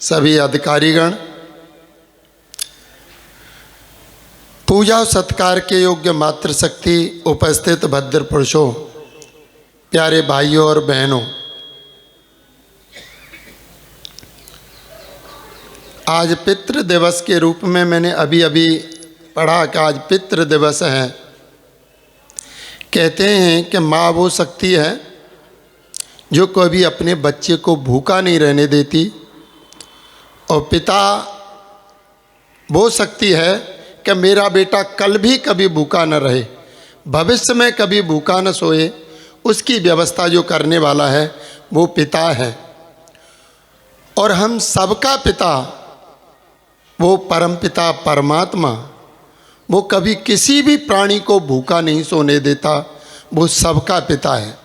सभी अधिकारीगण, पूजा सत्कार के योग्य मातृशक्ति, उपस्थित भद्र पुरुषों, प्यारे भाइयों और बहनों, आज पितृ दिवस के रूप में मैंने अभी पढ़ा कि आज पितृ दिवस है। कहते हैं कि माँ वो शक्ति है जो कभी अपने बच्चे को भूखा नहीं रहने देती, और पिता वो शक्ति है कि मेरा बेटा कल भी कभी भूखा न रहे, भविष्य में कभी भूखा न सोए, उसकी व्यवस्था जो करने वाला है वो पिता है। और हम सबका पिता वो परमपिता परमात्मा, वो कभी किसी भी प्राणी को भूखा नहीं सोने देता, वो सबका पिता है।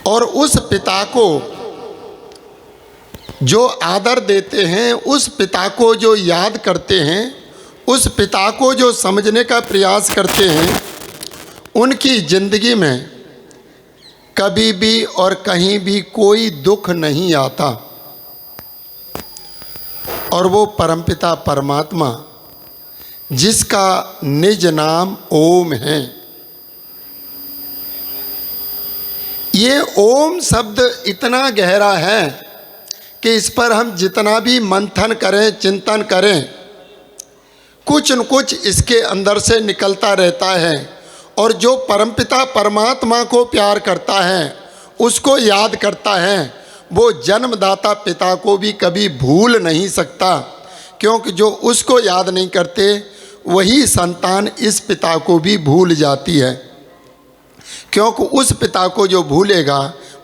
और उस पिता को जो आदर देते हैं, उस पिता को जो याद करते हैं, उस पिता को जो समझने का प्रयास करते हैं, उनकी जिंदगी में कभी भी और कहीं भी कोई दुख नहीं आता। और वो परमपिता परमात्मा जिसका निज नाम ओम है, ये ओम शब्द इतना गहरा है कि इस पर हम जितना भी मंथन करें, चिंतन करें, कुछ न कुछ इसके अंदर से निकलता रहता है। और जो परमपिता परमात्मा को प्यार करता है, उसको याद करता है, वो जन्मदाता पिता को भी कभी भूल नहीं सकता, क्योंकि जो उसको याद नहीं करते वही संतान इस पिता को भी भूल जाती है, क्योंकि उस पिता को जो भूलेगा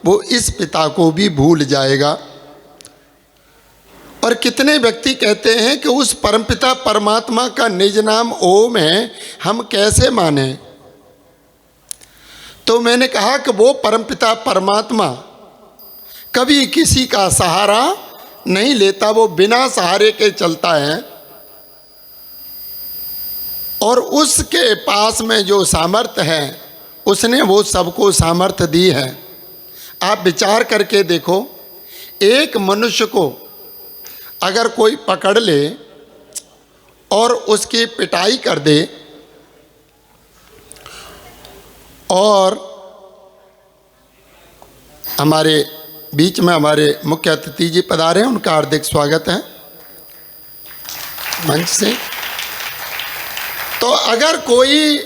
वो इस पिता को भी भूल जाएगा। और कितने व्यक्ति कहते हैं कि उस परमपिता परमात्मा का निज नाम ओम है, हम कैसे माने? तो मैंने कहा कि वो परमपिता परमात्मा कभी किसी का सहारा नहीं लेता, वो बिना सहारे के चलता है। और उसके पास में जो सामर्थ्य है, उसने वो सबको सामर्थ्य दी है। आप विचार करके देखो, एक मनुष्य को अगर कोई पकड़ ले और उसकी पिटाई कर दे, और हमारे बीच में हमारे मुख्य अतिथि जी पधारे हैं, उनका हार्दिक स्वागत है मंच से। तो अगर कोई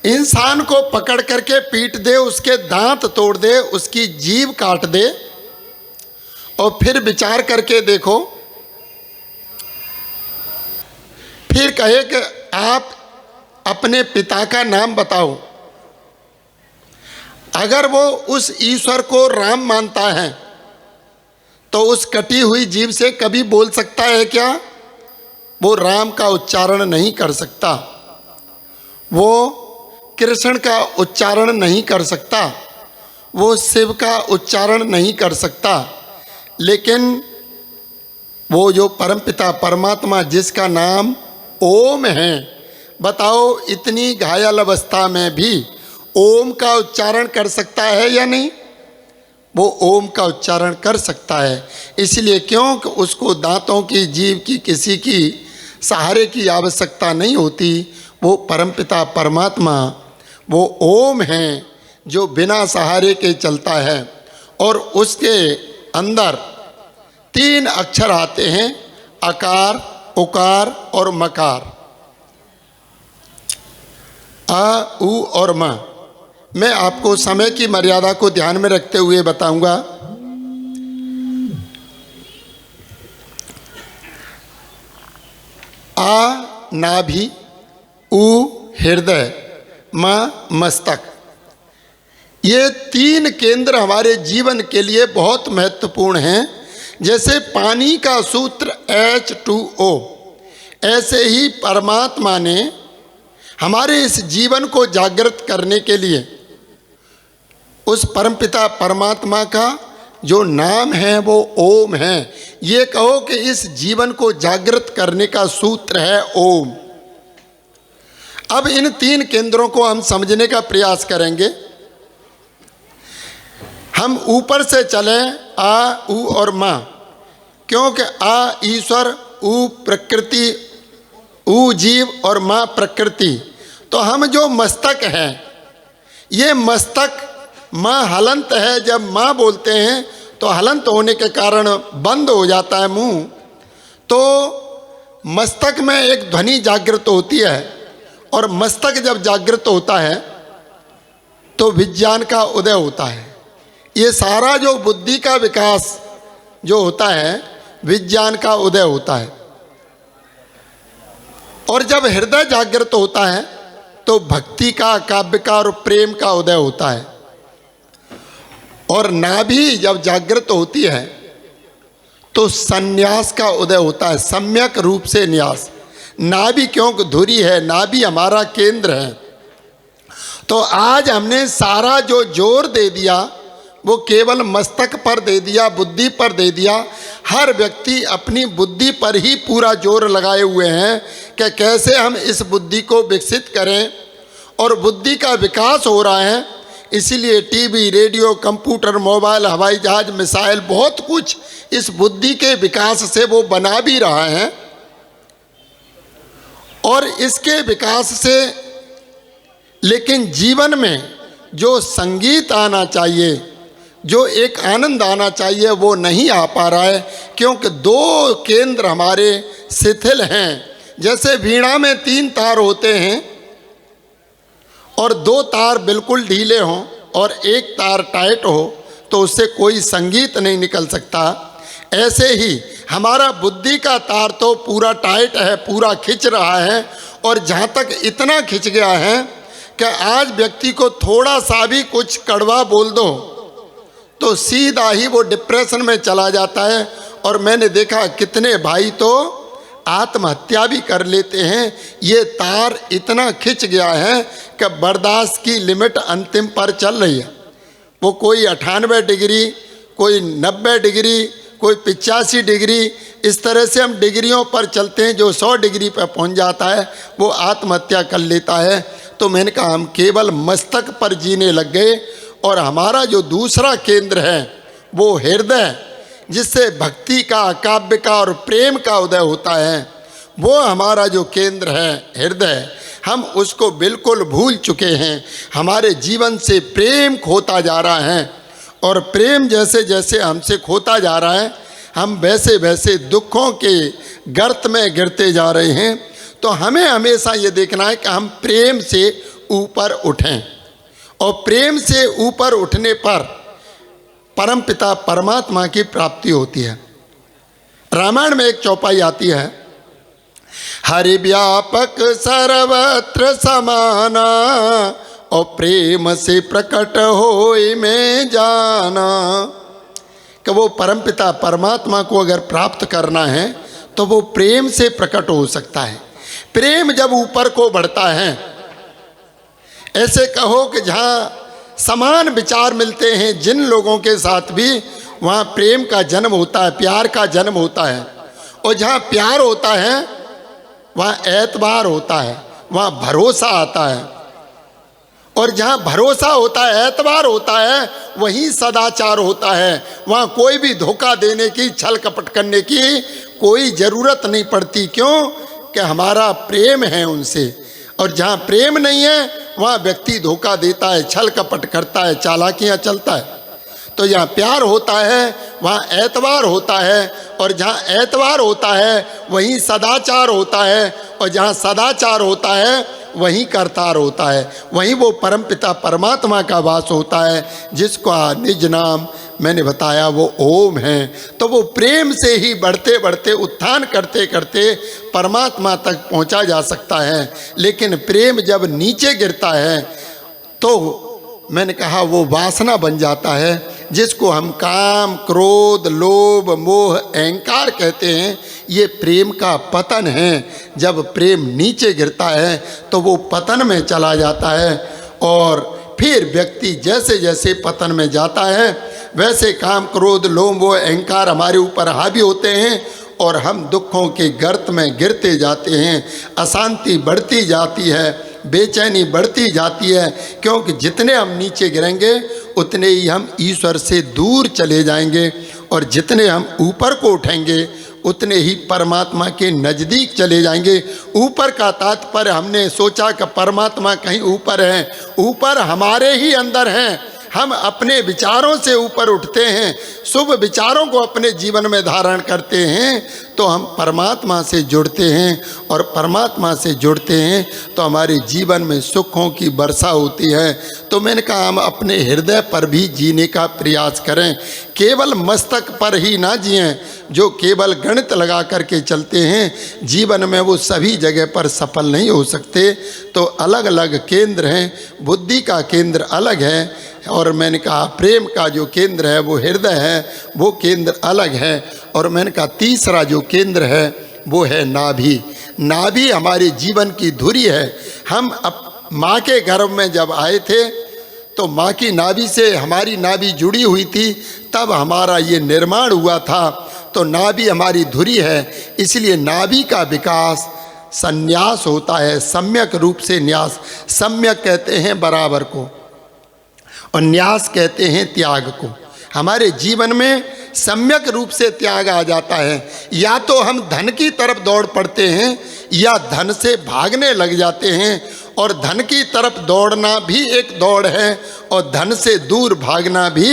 इंसान को पकड़ करके पीट दे, उसके दांत तोड़ दे, उसकी जीभ काट दे, और फिर विचार करके देखो, फिर कहे कि आप अपने पिता का नाम बताओ। अगर वो उस ईश्वर को राम मानता है तो उस कटी हुई जीभ से कभी बोल सकता है क्या? वो राम का उच्चारण नहीं कर सकता, वो कृष्ण का उच्चारण नहीं कर सकता, वो शिव का उच्चारण नहीं कर सकता। लेकिन वो जो परमपिता परमात्मा जिसका नाम ओम है, बताओ इतनी घायल अवस्था में भी ओम का उच्चारण कर सकता है या नहीं? वो ओम का उच्चारण कर सकता है। इसलिए क्योंकि उसको दांतों की, जीभ की, किसी की सहारे की आवश्यकता नहीं होती। वो परमपिता परमात्मा वो ओम है जो बिना सहारे के चलता है। और उसके अंदर 3 अक्षर आते हैं, अकार, उकार और मकार, आ, उ और म। मैं आपको समय की मर्यादा को ध्यान में रखते हुए बताऊंगा। आ नाभि, उ हृदय, म मस्तक। ये 3 केंद्र हमारे जीवन के लिए बहुत महत्वपूर्ण हैं। जैसे पानी का सूत्र H2O, ऐसे ही परमात्मा ने हमारे इस जीवन को जागृत करने के लिए उस परमपिता परमात्मा का जो नाम है वो ओम है। ये कहो कि इस जीवन को जागृत करने का सूत्र है ओम। अब इन 3 केंद्रों को हम समझने का प्रयास करेंगे। हम ऊपर से चले आ, ऊ और माँ, क्योंकि आ ईश्वर, ऊ प्रकृति, ऊ जीव और माँ प्रकृति। तो हम जो मस्तक हैं, ये मस्तक माँ हलंत है। जब माँ बोलते हैं तो हलंत होने के कारण बंद हो जाता है मुंह, तो मस्तक में एक ध्वनि जागृत होती है, और मस्तक जब जागृत होता है तो विज्ञान का उदय होता है। ये सारा जो बुद्धि का विकास जो होता है, विज्ञान का उदय होता है। और जब हृदय जागृत होता है तो भक्ति का, काव्य का और प्रेम का उदय होता है। और नाभि जब जागृत होती है तो संन्यास का उदय होता है, सम्यक रूप से न्यास। नाभि क्योंकि धुरी है, नाभि हमारा केंद्र है। तो आज हमने सारा जो जोर दे दिया वो केवल मस्तक पर दे दिया, बुद्धि पर दे दिया। हर व्यक्ति अपनी बुद्धि पर ही पूरा जोर लगाए हुए हैं कि कैसे हम इस बुद्धि को विकसित करें, और बुद्धि का विकास हो रहा है। इसीलिए टीवी, रेडियो, कंप्यूटर, मोबाइल, हवाई जहाज, मिसाइल, बहुत कुछ इस बुद्धि के विकास से वो बना भी रहा है। और इसके विकास से, लेकिन जीवन में जो संगीत आना चाहिए, जो एक आनंद आना चाहिए, वो नहीं आ पा रहा है, क्योंकि दो केंद्र हमारे शिथिल हैं। जैसे वीणा में 3 तार होते हैं और 2 तार बिल्कुल ढीले हों और 1 तार टाइट हो, तो उससे कोई संगीत नहीं निकल सकता। ऐसे ही हमारा बुद्धि का तार तो पूरा टाइट है, पूरा खिंच रहा है, और जहाँ तक इतना खिंच गया है कि आज व्यक्ति को थोड़ा सा भी कुछ कड़वा बोल दो तो सीधा ही वो डिप्रेशन में चला जाता है। और मैंने देखा कितने भाई तो आत्महत्या भी कर लेते हैं। ये तार इतना खिंच गया है कि बर्दाश्त की लिमिट अंतिम पर चल रही है। वो कोई 98 डिग्री, कोई 90 डिग्री, कोई 85 डिग्री, इस तरह से हम डिग्रियों पर चलते हैं। जो 100 डिग्री पर पहुंच जाता है वो आत्महत्या कर लेता है। तो मैंने कहा हम केवल मस्तक पर जीने लग गए, और हमारा जो दूसरा केंद्र है वो हृदय, जिससे भक्ति का, काव्य का और प्रेम का उदय होता है, वो हमारा जो केंद्र है हृदय, हम उसको बिल्कुल भूल चुके हैं। हमारे जीवन से प्रेम खोता जा रहा है, और प्रेम जैसे जैसे हमसे खोता जा रहा है, हम वैसे वैसे दुखों के गर्त में गिरते जा रहे हैं। तो हमें हमेशा ये देखना है कि हम प्रेम से ऊपर उठें, और प्रेम से ऊपर उठने पर परमपिता परमात्मा की प्राप्ति होती है। रामायण में एक चौपाई आती है, हरि व्यापक सर्वत्र समाना, और प्रेम से प्रकट होए में जाना। कि वो परमपिता परमात्मा को अगर प्राप्त करना है तो वो प्रेम से प्रकट हो सकता है। प्रेम जब ऊपर को बढ़ता है, ऐसे कहो कि जहाँ समान विचार मिलते हैं जिन लोगों के साथ भी, वहाँ प्रेम का जन्म होता है, प्यार का जन्म होता है। और जहाँ प्यार होता है वहाँ एतबार होता है, वहाँ भरोसा आता है। और जहाँ भरोसा होता है, एतबार होता है, वहीं सदाचार होता है। वहाँ कोई भी धोखा देने की, छल कपट करने की कोई ज़रूरत नहीं पड़ती। क्यों? कि हमारा प्रेम है उनसे। और जहाँ प्रेम नहीं है वहाँ व्यक्ति धोखा देता है, छल कपट करता है, चालाकियाँ चलता है। तो जहाँ प्यार होता है वहाँ एतबार होता है, और जहाँ एतबार होता है वहीं सदाचार होता है, और जहाँ सदाचार होता है वहीं करतार होता है, वहीं वो परमपिता परमात्मा का वास होता है, जिसका निज नाम मैंने बताया वो ओम है। तो वो प्रेम से ही बढ़ते बढ़ते उत्थान करते करते परमात्मा तक पहुंचा जा सकता है। लेकिन प्रेम जब नीचे गिरता है तो मैंने कहा वो वासना बन जाता है, जिसको हम काम, क्रोध, लोभ, मोह, अहंकार कहते हैं। ये प्रेम का पतन है। जब प्रेम नीचे गिरता है तो वो पतन में चला जाता है, और फिर व्यक्ति जैसे जैसे पतन में जाता है वैसे काम, क्रोध, लोभ, मोह, अहंकार हमारे ऊपर हावी होते हैं, और हम दुखों के गर्त में गिरते जाते हैं। अशांति बढ़ती जाती है, बेचैनी बढ़ती जाती है, क्योंकि जितने हम नीचे गिरेंगे उतने ही हम ईश्वर से दूर चले जाएंगे, और जितने हम ऊपर को उठेंगे उतने ही परमात्मा के नज़दीक चले जाएंगे। ऊपर का तात्पर्य हमने सोचा कि परमात्मा कहीं ऊपर है, ऊपर हमारे ही अंदर हैं। हम अपने विचारों से ऊपर उठते हैं, शुभ विचारों को अपने जीवन में धारण करते हैं तो हम परमात्मा से जुड़ते हैं, और परमात्मा से जुड़ते हैं तो हमारे जीवन में सुखों की वर्षा होती है। तो मैंने कहा हम अपने हृदय पर भी जीने का प्रयास करें, केवल मस्तक पर ही ना जिएं। जो केवल गणित लगा करके चलते हैं जीवन में वो सभी जगह पर सफल नहीं हो सकते। तो अलग अलग केंद्र हैं, बुद्धि का केंद्र अलग है, और मैंने कहा प्रेम का जो केंद्र है वो हृदय है, वो केंद्र अलग है। और मैंने कहा तीसरा जो केंद्र है वो है नाभि। नाभि हमारे जीवन की धुरी है। हम माँ के गर्भ में जब आए थे तो माँ की नाभि से हमारी नाभि जुड़ी हुई थी, तब हमारा ये निर्माण हुआ था। तो नाभि हमारी धुरी है, इसलिए नाभि का विकास संन्यास होता है, सम्यक रूप से न्यास। सम्यक कहते हैं बराबर को, और न्यास कहते हैं त्याग को। हमारे जीवन में सम्यक रूप से त्याग आ जाता है। या तो हम धन की तरफ दौड़ पड़ते हैं या धन से भागने लग जाते हैं, और धन की तरफ दौड़ना भी एक दौड़ है और धन से दूर भागना भी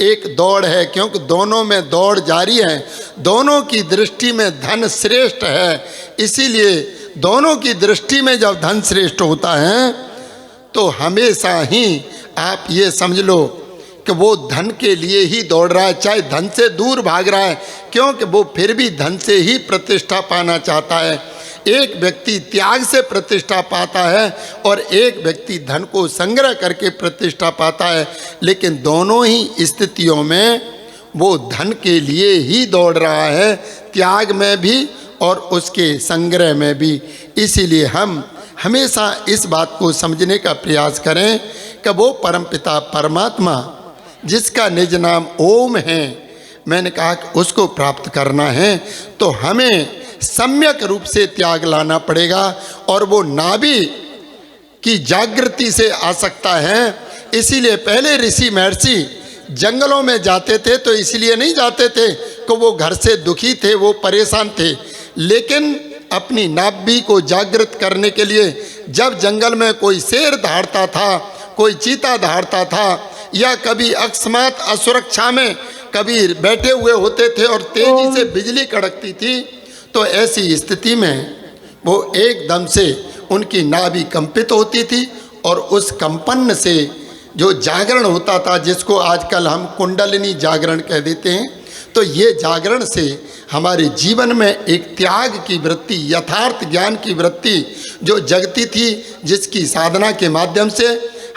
एक दौड़ है, क्योंकि दोनों में दौड़ जारी है। दोनों की दृष्टि में धन श्रेष्ठ है, इसीलिए दोनों की दृष्टि में जब धन श्रेष्ठ होता है तो हमेशा ही आप ये समझ लो कि वो धन के लिए ही दौड़ रहा है, चाहे धन से दूर भाग रहा है, क्योंकि वो फिर भी धन से ही प्रतिष्ठा पाना चाहता है। एक व्यक्ति त्याग से प्रतिष्ठा पाता है और एक व्यक्ति धन को संग्रह करके प्रतिष्ठा पाता है, लेकिन दोनों ही स्थितियों में वो धन के लिए ही दौड़ रहा है, त्याग में भी और उसके संग्रह में भी। इसीलिए हम हमेशा इस बात को समझने का प्रयास करें कि वो परमपिता परमात्मा जिसका निज नाम ओम है, मैंने कहा कि उसको प्राप्त करना है तो हमें सम्यक रूप से त्याग लाना पड़ेगा, और वो नाभि की जागृति से आ सकता है। इसीलिए पहले ऋषि महर्षि जंगलों में जाते थे तो इसलिए नहीं जाते थे कि वो घर से दुखी थे, वो परेशान थे, लेकिन अपनी नाभि को जागृत करने के लिए जब जंगल में कोई शेर दहाड़ता था, कोई चीता दहाड़ता था, या कभी अकस्मात असुरक्षा में कभी बैठे हुए होते थे और तेजी से बिजली कड़कती थी, तो ऐसी स्थिति में वो एकदम से उनकी नाभि कंपित होती थी, और उस कंपन से जो जागरण होता था, जिसको आजकल हम कुंडलिनी जागरण कह देते हैं, तो ये जागरण से हमारे जीवन में एक त्याग की वृत्ति, यथार्थ ज्ञान की वृत्ति जो जगती थी, जिसकी साधना के माध्यम से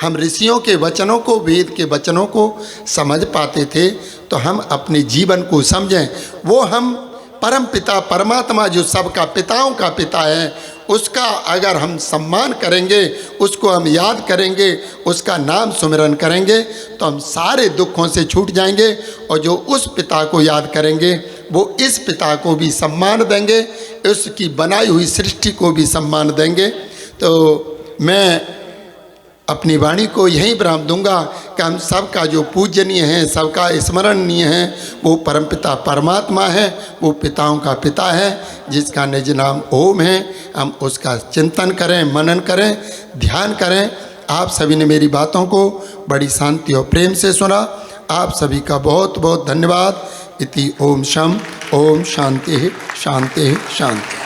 हम ऋषियों के वचनों को, वेद के वचनों को समझ पाते थे। तो हम अपने जीवन को समझें, वो हम परम पिता परमात्मा जो सबका पिताओं का पिता है, उसका अगर हम सम्मान करेंगे, उसको हम याद करेंगे, उसका नाम सुमिरन करेंगे, तो हम सारे दुखों से छूट जाएंगे। और जो उस पिता को याद करेंगे वो इस पिता को भी सम्मान देंगे, उसकी बनाई हुई सृष्टि को भी सम्मान देंगे। तो मैं अपनी वाणी को यहीं विराम दूंगा कि हम सबका जो पूजनीय है, सबका स्मरणीय है, वो परमपिता परमात्मा है, वो पिताओं का पिता है, जिसका निज नाम ओम है। हम उसका चिंतन करें, मनन करें, ध्यान करें। आप सभी ने मेरी बातों को बड़ी शांति और प्रेम से सुना, आप सभी का बहुत बहुत धन्यवाद। इति ओम शम ओम शांति शांति शांति।